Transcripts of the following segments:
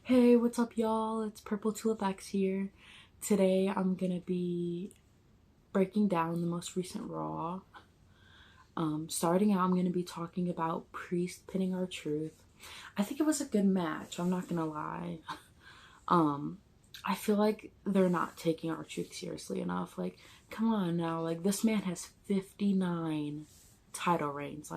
Hey, what's up, y'all? It's Purple Tulip X here. Today, I'm gonna be breaking down the most recent Raw. Starting out, I'm gonna be talking about Priest pinning R-Truth. I think it was a good match. I'm not gonna lie. Um, I feel like they're not taking R-Truth seriously enough. Like, come on now. Like, this man has 59 title reigns.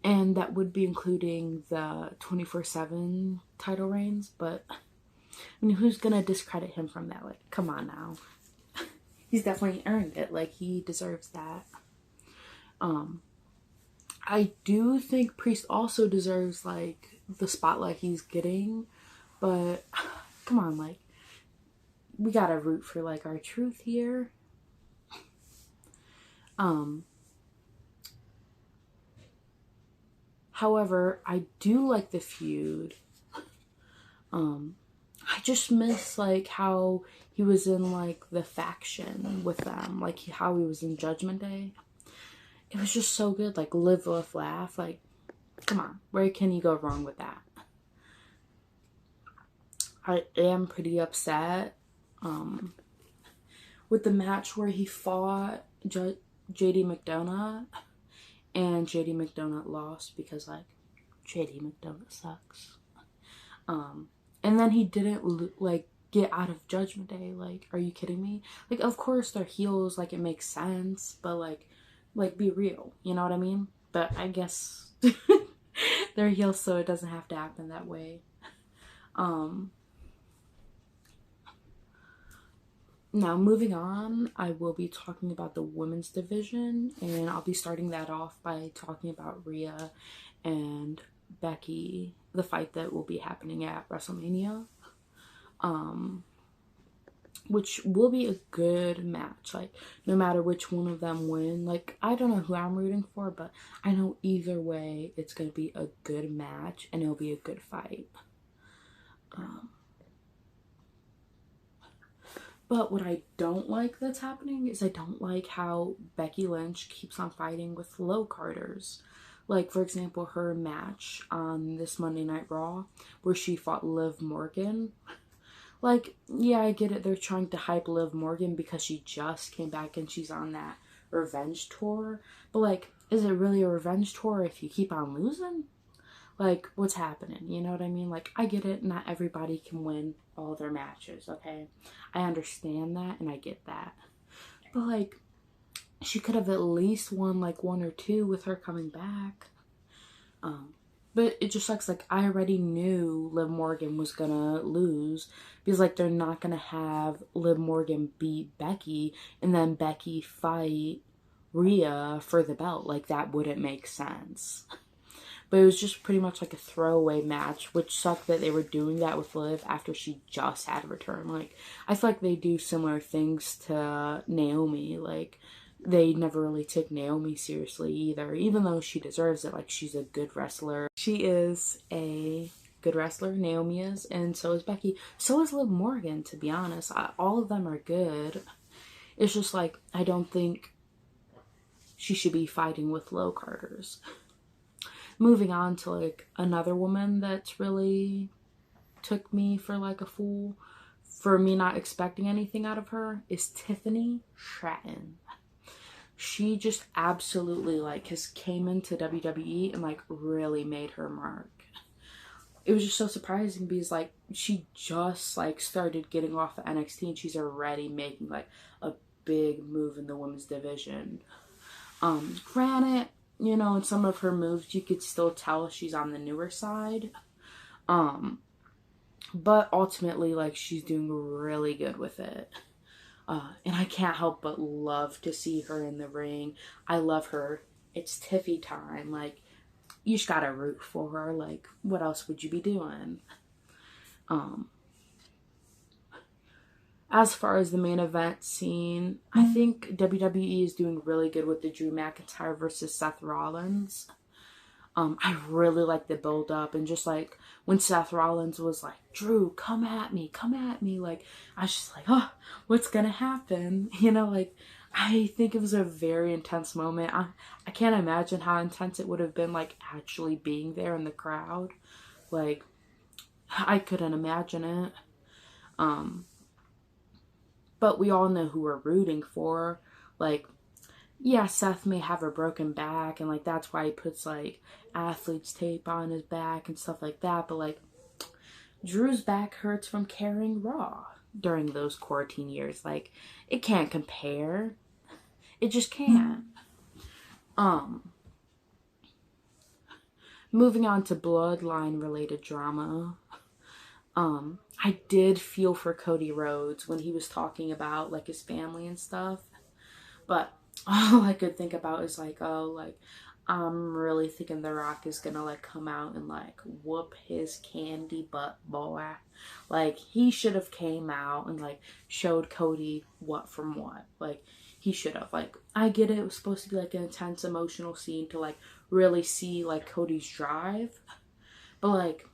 And that would be including the 24/7 title reigns, but I mean, who's gonna discredit him from that? Like, come on now. He's definitely earned it. Like, he deserves that. I do think Priest also deserves, like, the spotlight he's getting, but come on, like, we gotta root for, like, R-Truth here. However, I do like the feud. I just miss, like, how he was in, like, the faction with them, like how he was in Judgment Day. It was just so good. Like, live, laugh, laugh. Like, come on, where can you go wrong with that? I am pretty upset with the match where he fought JD McDonough, and JD McDonough lost because, like, JD McDonough sucks. And then he didn't, like, get out of Judgment Day. Like, are you kidding me? Like, of course they're heels, like, it makes sense, but like be real, you know what I mean? But I guess they're heels, so it doesn't have to happen that way. Now, moving on, I will be talking about the women's division, and I'll be starting that off by talking about Rhea and Becky, the fight that will be happening at WrestleMania, which will be a good match. Like, no matter which one of them win, like, I don't know who I'm rooting for, but I know either way it's going to be a good match, and it'll be a good fight. But what I don't like that's happening is I don't like how Becky Lynch keeps on fighting with low carders. Like, for example, her match on this Monday Night Raw where she fought Liv Morgan. Like, yeah, I get it. They're trying to hype Liv Morgan because she just came back and she's on that revenge tour. But, like, is it really a revenge tour if you keep on losing? Like, what's happening? You know what I mean? Like, I get it. Not everybody can win all their matches, okay? I understand that and I get that. But, like, she could have at least won, like, one or two with her coming back. But it just sucks. Like, I already knew Liv Morgan was gonna lose because, like, they're not gonna have Liv Morgan beat Becky and then Becky fight Rhea for the belt. Like, that wouldn't make sense. But it was just pretty much like a throwaway match, which sucked that they were doing that with Liv after she just had a return. Like, I feel like they do similar things to Naomi. Like, they never really took Naomi seriously either, even though she deserves it. Like, she's a good wrestler. She is a good wrestler, Naomi is, and so is Becky. So is Liv Morgan, to be honest. All of them are good. It's just, like, I don't think she should be fighting with low carders. Moving on to, like, another woman that's really took me for, like, a fool for me not expecting anything out of her is Tiffany Stratton. She just absolutely, like, has came into WWE and, like, really made her mark. It was just so surprising because, like, she just, like, started getting off of NXT and she's already making, like, a big move in the women's division. Granted, you know, in some of her moves, you could still tell she's on the newer side. But ultimately, like, she's doing really good with it. And I can't help but love to see her in the ring. I love her. It's Tiffy time. Like, you just gotta root for her. Like, what else would you be doing? As far as the main event scene, I think WWE is doing really good with the Drew McIntyre versus Seth Rollins. I really like the build up, and just like when Seth Rollins was like, Drew, come at me, like, I was just like, oh, what's gonna happen? You know, like, I think it was a very intense moment. I can't imagine how intense it would have been, like, actually being there in the crowd. Like, I couldn't imagine it. But we all know who we're rooting for. Like, yeah, Seth may have a broken back, and like that's why he puts like athlete's tape on his back and stuff like that. But like, Drew's back hurts from carrying Raw during those quarantine years. Like, it can't compare. It just can't. Moving on to bloodline related drama. I did feel for Cody Rhodes when he was talking about like his family and stuff. But all I could think about is like, oh, like, I'm really thinking The Rock is gonna like come out and like whoop his candy butt, boy. Like, he should have came out and like showed Cody what from what. Like, he should have. Like, I get it was supposed to be like an intense emotional scene to like really see like Cody's drive. But like,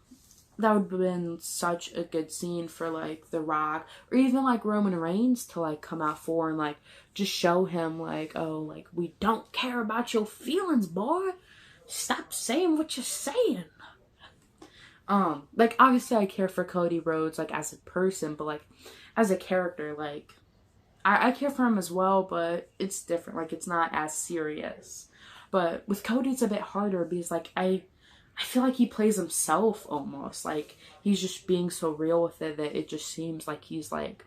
that would have been such a good scene for like The Rock or even like Roman Reigns to like come out for and like just show him like, oh, like, we don't care about your feelings, boy. Stop saying what you're saying. Like, obviously I care for Cody Rhodes like as a person, but like as a character, like I care for him as well, but it's different. Like, it's not as serious. But with Cody it's a bit harder because like I feel like he plays himself almost. Like, he's just being so real with it that it just seems like he's like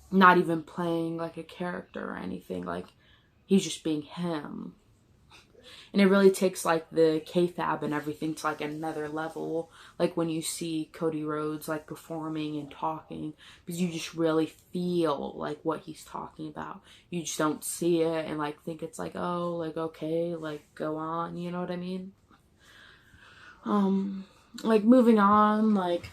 not even playing like a character or anything. Like, he's just being him. And it really takes like the kayfabe and everything to like another level. Like, when you see Cody Rhodes like performing and talking, because you just really feel like what he's talking about. You just don't see it and like think it's like, oh, like, okay, like, go on, you know what I mean? Like, moving on, like,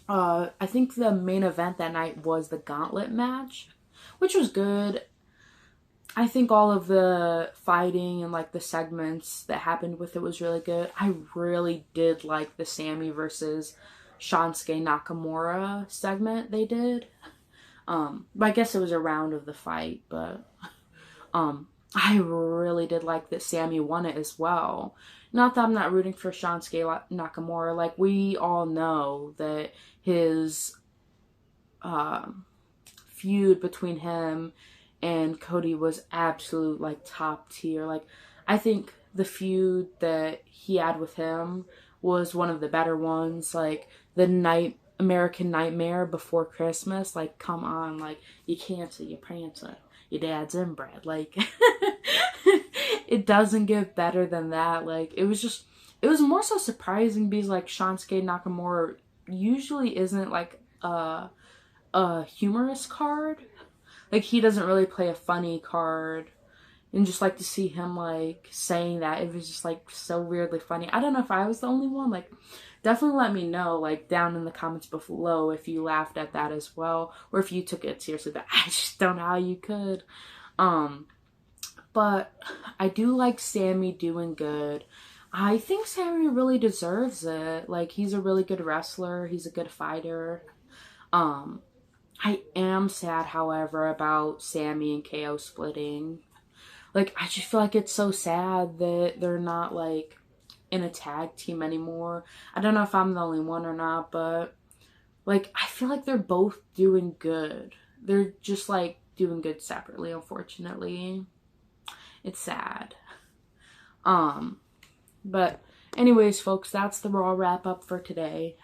I think the main event that night was the gauntlet match, which was good. I think all of the fighting and like the segments that happened with it was really good. I really did like the Sammy versus Shinsuke Nakamura segment they did. But I guess it was a round of the fight, but I really did like that Sammy won it as well. Not that I'm not rooting for Shinsuke Nakamura. Like, we all know that his feud between him and Cody was absolute like top tier. Like, I think the feud that he had with him was one of the better ones. Like, the American Nightmare before Christmas. Like, come on, like, you cancer, you prancer, your dad's inbred. Like, it doesn't get better than that. Like, it was more so surprising because like Shinsuke Nakamura usually isn't like a humorous card. Like, he doesn't really play a funny card. And just like to see him like saying that, it was just like so weirdly funny. I don't know if I was the only one. Like, definitely let me know like down in the comments below if you laughed at that as well, or if you took it seriously. But I just don't know how you could. But I do like Sammy doing good. I think Sammy really deserves it. Like, he's a really good wrestler. He's a good fighter. I am sad, however, about Sammy and KO splitting. Like, I just feel like it's so sad that they're not, like, in a tag team anymore. I don't know if I'm the only one or not, but, like, I feel like they're both doing good. They're just, like, doing good separately, unfortunately. It's sad. But anyways, folks, that's the Raw wrap-up for today.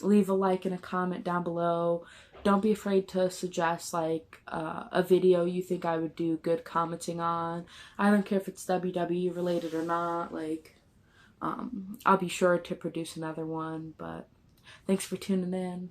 Leave a like and a comment down below. Don't be afraid to suggest like a video you think I would do good commenting on. I don't care if it's WWE related or not. Like, I'll be sure to produce another one. But thanks for tuning in.